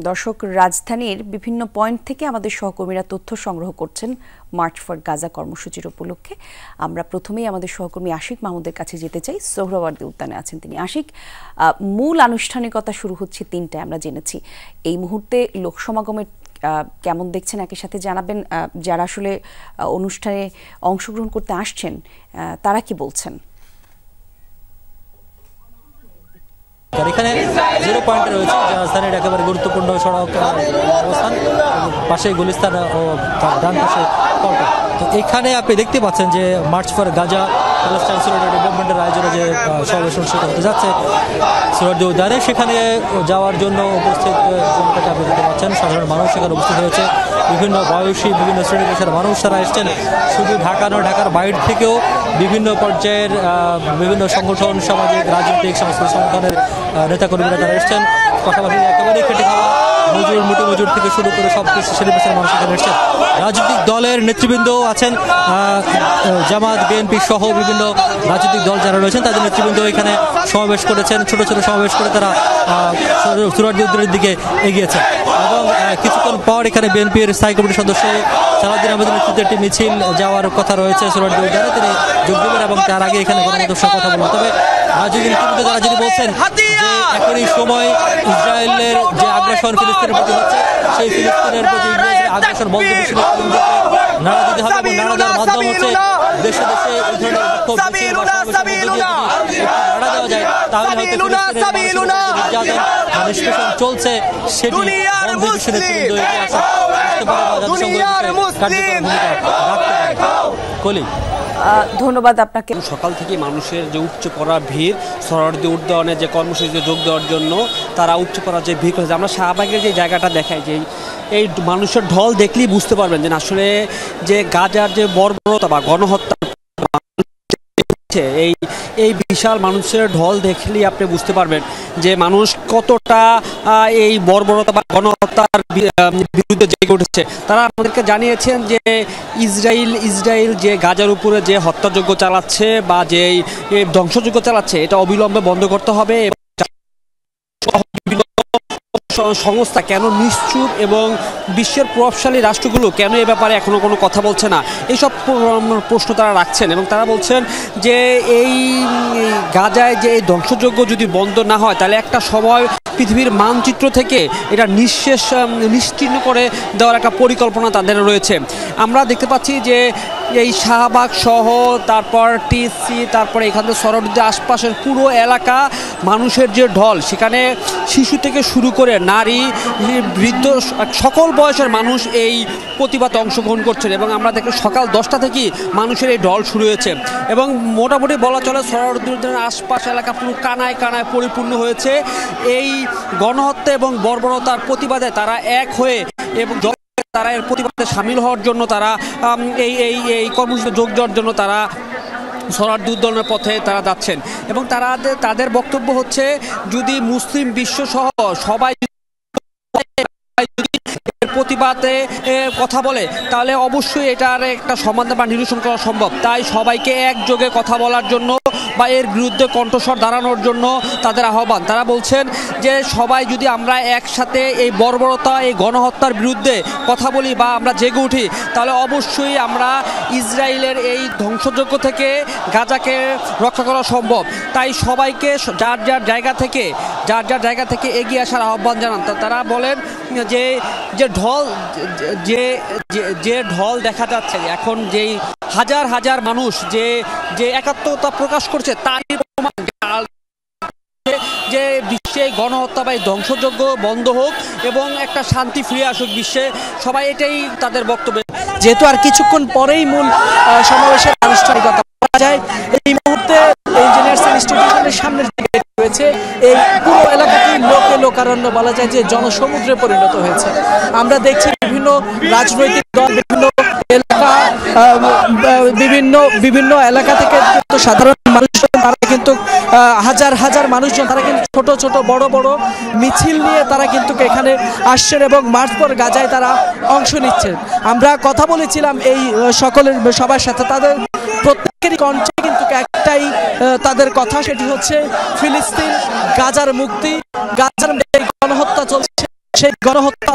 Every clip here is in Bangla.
দর্শক, রাজধানীর বিভিন্ন পয়েন্ট থেকে আমাদের সহকর্মীরা তথ্য সংগ্রহ করছেন মার্চ ফর গাজা কর্মসূচির উপলক্ষে। আমরা প্রথমেই আমাদের সহকর্মী আশিক মাহমুদের কাছে যেতে চাই। সোহরাওয়ার্দী উদ্যানে আছেন তিনি। আশিক, মূল আনুষ্ঠানিকতা শুরু হচ্ছে ৩টায় আমরা জেনেছি। এই মুহূর্তে লোকসমাগমের কেমন দেখছেন একই সাথে জানাবেন। যারা আসলে অনুষ্ঠানে অংশগ্রহণ করতে আসছেন তারা কি বলছেন? এখানে 0 পয়েন্টে রয়েছে রাজধানীর একেবারে গুরুত্বপূর্ণ সড়ক অবস্থান, পাশে গুলিস্তান ও ডান পাশে পল্টন। তো এখানে আপনি দেখতে পাচ্ছেন যে march for Gaza Palestine solidarity মুভমেন্টের আয়োজনে যে সমাবেশ অনুষ্ঠিত হতে যাচ্ছে সোহরাওয়ার্দী উদ্যানে, সেখানে যাওয়ার জন্য উপস্থিত জনতাকে আপনি দেখতে পাচ্ছেন। সাধারণ মানুষ সেখানে উপস্থিত হয়েছে, বিভিন্ন বয়সী বিভিন্ন শ্রেণী পেশার মানুষ তারা এসছেন। শুধু ঢাকা নয়, ঢাকার বাইরে থেকেও বিভিন্ন পর্যায়ের বিভিন্ন সংগঠন, সামাজিক, রাজনৈতিক, সাংস্কৃতিক সংগঠনের নেতাকর্মীরা তারা এসছেন। পাশাপাশি একেবারেই খেটে খাওয়া মজুর, মুটি মজুর থেকে শুরু করে সব কিছু শ্রেণী পেশার মানুষ এখানে এসছেন। রাজনৈতিক দলের নেতৃবৃন্দ আছেন, জামাত, বিএনপি সহ বিভিন্ন রাজনৈতিক দল যারা রয়েছেন তাদের নেতৃবৃন্দ এখানে সমাবেশ করেছেন। ছোট ছোট সমাবেশ করে তারা সোহরাওয়ার্দী উদ্যানের দিকে এগিয়েছেন। এবং কিছুক্ষণ পর এখানে বিএনপির স্থায়ী কমিটির সদস্য সালাউদ্দিন আহমেদের নেতৃত্বে একটি মিছিল যাওয়ার কথা রয়েছে সোহরাওয়ার্দী উদ্যানে, তিনি যোগ দেবেন এবং তার আগে এখানে গণমাধ্যমের সাথে কথা বলবেন। তবে রাজনৈতিক নেতৃবৃন্দ যারা যিনি বলছেন যে এখন এই সময় ইসরায়েলের যে আগ্রাসন ফিলিস্তিনের প্রতি হচ্ছে, সেই ফিলিস্তিনের প্রতি ইসরায়েলের আগ্রাসন বন্ধ নাড়া দিতে হবে এবং নাড়া দেওয়ার মাধ্যম হচ্ছে দেশে দেশে এই ধরনের নাড়া দেওয়া যায়, তাহলে হয়তো ফিলিস্তিনের নির্যাতন নিষ্পেষণ চলছে সেটি বন্ধের বিষয়ে নেতৃবৃন্দ এগিয়ে আসতে পারে বা জাতিসংঘ কার্যকর ভূমিকা রাখতে পারে। কলি, ধন্যবাদ আপনাকে। সকাল থেকে মানুষের যে উপচে পড়া ভিড়, সোহরাওয়ার্দী উদ্যানে যে কর্মসূচিতে যোগ দেওয়ার জন্য তারা উপচে পড়া যে ভিড় করেছে, আমরা শাহবাগের যে জায়গাটা দেখাই, যে এই মানুষের ঢল দেখলেই বুঝতে পারবেন যে আসলে যে গাজার যে বর্বরতা বা গণহত্যা, এই বিশাল মানুষের ঢল দেখলেই আপনি বুঝতে পারবেন যে মানুষ কতটা এই বর্বরতা বা গণহত্যার বিরুদ্ধে জেগে উঠেছে। তারা আমাদেরকে জানিয়েছেন যে ইসরায়েল যে গাজার উপরে যে হত্যাযজ্ঞ চালাচ্ছে বা যে ধ্বংসযজ্ঞ চালাচ্ছে, এটা অবিলম্বে বন্ধ করতে হবে। সংস্থা কেন নিশ্চুপ এবং বিশ্বের প্রভাবশালী রাষ্ট্রগুলো কেন এ ব্যাপারে এখনো কোনো কথা বলছে না, এইসব প্রশ্ন তারা রাখছেন। এবং তারা বলছেন যে এই গাজায় যে এই ধ্বংসযজ্ঞ যদি বন্ধ না হয়, তাহলে একটা সময় পৃথিবীর মানচিত্র থেকে এটা নিশ্চিহ্ন করে দেওয়ার একটা পরিকল্পনা তাদের রয়েছে। আমরা দেখতে পাচ্ছি যে এই শাহবাগ সহ তারপর টিসি, তারপরে এখানে সোহরাওয়ার্দী আশপাশের পুরো এলাকা মানুষের যে ঢল, সেখানে শিশু থেকে শুরু করে নারী, বৃদ্ধ, সকল বয়সের মানুষ এই প্রতিবাদে অংশগ্রহণ করছেন। এবং আমরা দেখি সকাল 10টা থেকেই মানুষের এই ঢল শুরু হয়েছে এবং মোটামুটি বলা চলে সোহরাওয়ার্দী উদ্যানের আশপাশ এলাকা পুরো কানায় কানায় পরিপূর্ণ হয়েছে। এই গণহত্যা এবং বর্বরতার প্রতিবাদে তারা এক হয়ে এবং তারা এর প্রতিবাদে সামিল হওয়ার জন্য তারা এই কর্মসূচিতে যোগ দেওয়ার জন্য তারা সোহরাওয়ার্দী উদ্যানের পথে তারা যাচ্ছেন। এবং তাদের বক্তব্য হচ্ছে, যদি মুসলিম বিশ্ব সহ সবাই প্রতিবাদে কথা বলে, তাহলে অবশ্যই এটার একটা সমাধান বা নিরসন করা সম্ভব। তাই সবাইকে একযোগে কথা বলার জন্য বা এর বিরুদ্ধে কণ্ঠস্বর দাঁড়ানোর জন্য তাদের আহ্বান। তারা বলছেন যে সবাই যদি আমরা একসাথে এই বর্বরতা, এই গণহত্যার বিরুদ্ধে কথা বলি বা আমরা জেগে উঠি, তাহলে অবশ্যই আমরা ইসরায়েলের এই ধ্বংসযজ্ঞ থেকে গাজাকে রক্ষা করা সম্ভব। তাই সবাইকে যার যার জায়গা থেকে এগিয়ে আসার আহ্বান জানান। তারা বলেন যে ঢল দেখা যাচ্ছে এখন, যেই হাজার হাজার মানুষ যে একাত্মতা প্রকাশ করছে, তারই যে বিশ্বে গণহত্যা বা ধ্বংসযজ্ঞ বন্ধ হোক এবং একটা শান্তি ফিরে আসুক বিশ্বে। সবাই এটাই তাদের বক্তব্য। যেহেতু আর কিছুক্ষণ পরেই মূল সমাবেশের আনুষ্ঠানিকতা করা যায়, এই মুহূর্তে ইঞ্জিনিয়ার্স ইনস্টিটিউশনের সামনের দিকে রয়েছে এই পুরো এলাকাটি লোকারণ্য, বলা যায় যে জনসমুদ্রে পরিণত হয়েছে। আমরা দেখছি বিভিন্ন রাজনৈতিক দল, বিভিন্ন এলাকা থেকে সাধারণ মানুষজন, তারা কিন্তু হাজার হাজার মানুষজন, তারা কিন্তু ছোট ছোট বড় বড় মিছিল নিয়ে তারা কিন্তু এখানে আসছেন এবং মার্চ ফর গাজায় তারা অংশ নিচ্ছেন। আমরা কথা বলেছিলাম এই সকলের সবার সাথে, তাদের প্রত্যেকেরই কণ্ঠে কিন্তু একটাই তাদের কথা, সেটি হচ্ছে ফিলিস্তিন, গাজার মুক্তি, গাজার গণহত্যা চলছে সেই গণহত্যা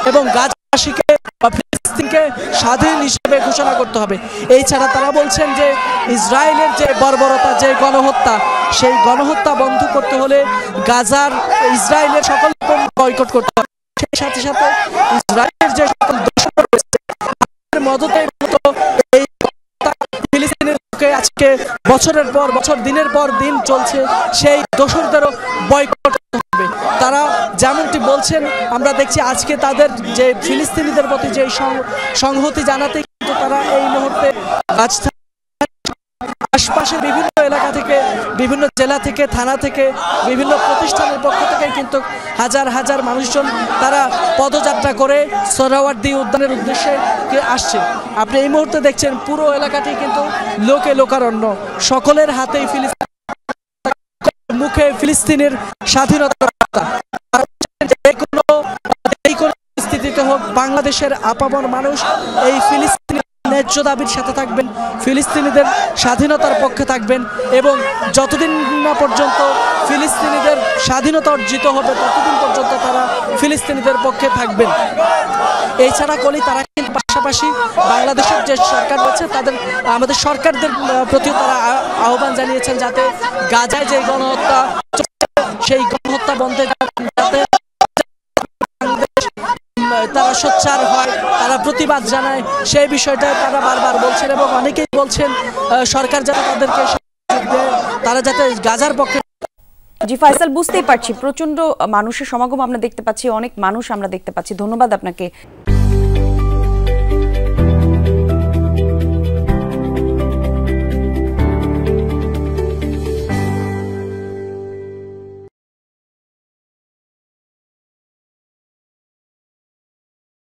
এবং গাজাবাসীকে ফিলিস্তিনকে স্বাধীন হিসেবে ঘোষণা করতে হবে। এই ছাড়া তারা বলছেন যে ইসরায়েলের যে বর্বরতা, যে গণহত্যা, সেই গণহত্যা বন্ধ করতে হলে গাজার ইসরায়েলের সকল বয়কট করতে হবে। সেই সাথে সাথে ইসরায়েলের যে সকল দোষর রয়েছে মদতের মতো এই ফিলিস্তিনের বুকে আজকে বছরের পর বছর, দিনের পর দিন চলছে, সেই দোষরদেরও বয়কট করতে হবে। তারা যেমনটি বলছেন, আমরা দেখছি আজকে তাদের যে ফিলিস্তিনিদের প্রতি যে সংহতি জানাতে কিন্তু তারা এই মুহূর্তে আশপাশের বিভিন্ন এলাকা থেকে, বিভিন্ন জেলা থেকে, থানা থেকে, বিভিন্ন প্রতিষ্ঠানের পক্ষ থেকে কিন্তু হাজার হাজার মানুষজন তারা পদযাত্রা করে সোহরাওয়ার্দী উদ্যানের উদ্দেশ্যে আসছে। আপনি এই মুহূর্তে দেখছেন পুরো এলাকাটি কিন্তু লোকে লোকারণ্য, সকলের হাতেই মুখে ফিলিস্তিনের স্বাধীনতার বার্তা। যে কোনো পরিস্থিতিতে হোক বাংলাদেশের আপামর মানুষ এই ফিলিস্তিনের ন্যায্য দাবির সাথে থাকবেন, ফিলিস্তিনিদের স্বাধীনতার পক্ষে থাকবেন এবং যতদিন না পর্যন্ত ফিলিস্তিনিদের স্বাধীনতা অর্জিত হবে ততদিন পর্যন্ত তারা ফিলিস্তিনিদের পক্ষে থাকবেন। এছাড়া তারা কিন্তু পাশাপাশি বাংলাদেশের যে সরকার রয়েছে আমাদের সরকারদের প্রতিও তারা আহ্বান জানিয়েছেন যাতে গাজায় যে গণহত্যা সেই গণহত্যা বন্ধে যাতে তারা সোচ্চার হয়, তারা প্রতিবাদ জানায়, সেই বিষয়টা তারা বারবার বলছেন এবং অনেকেই বলছেন সরকার যাতে তাদেরকে তারা যাতে গাজার পক্ষে। জি ফয়সাল, বুঝতেই পারছি প্রচন্ড মানুষের সমাগম আমরা দেখতে পাচ্ছি, অনেক মানুষ আমরা দেখতে পাচ্ছি। ধন্যবাদ আপনাকে।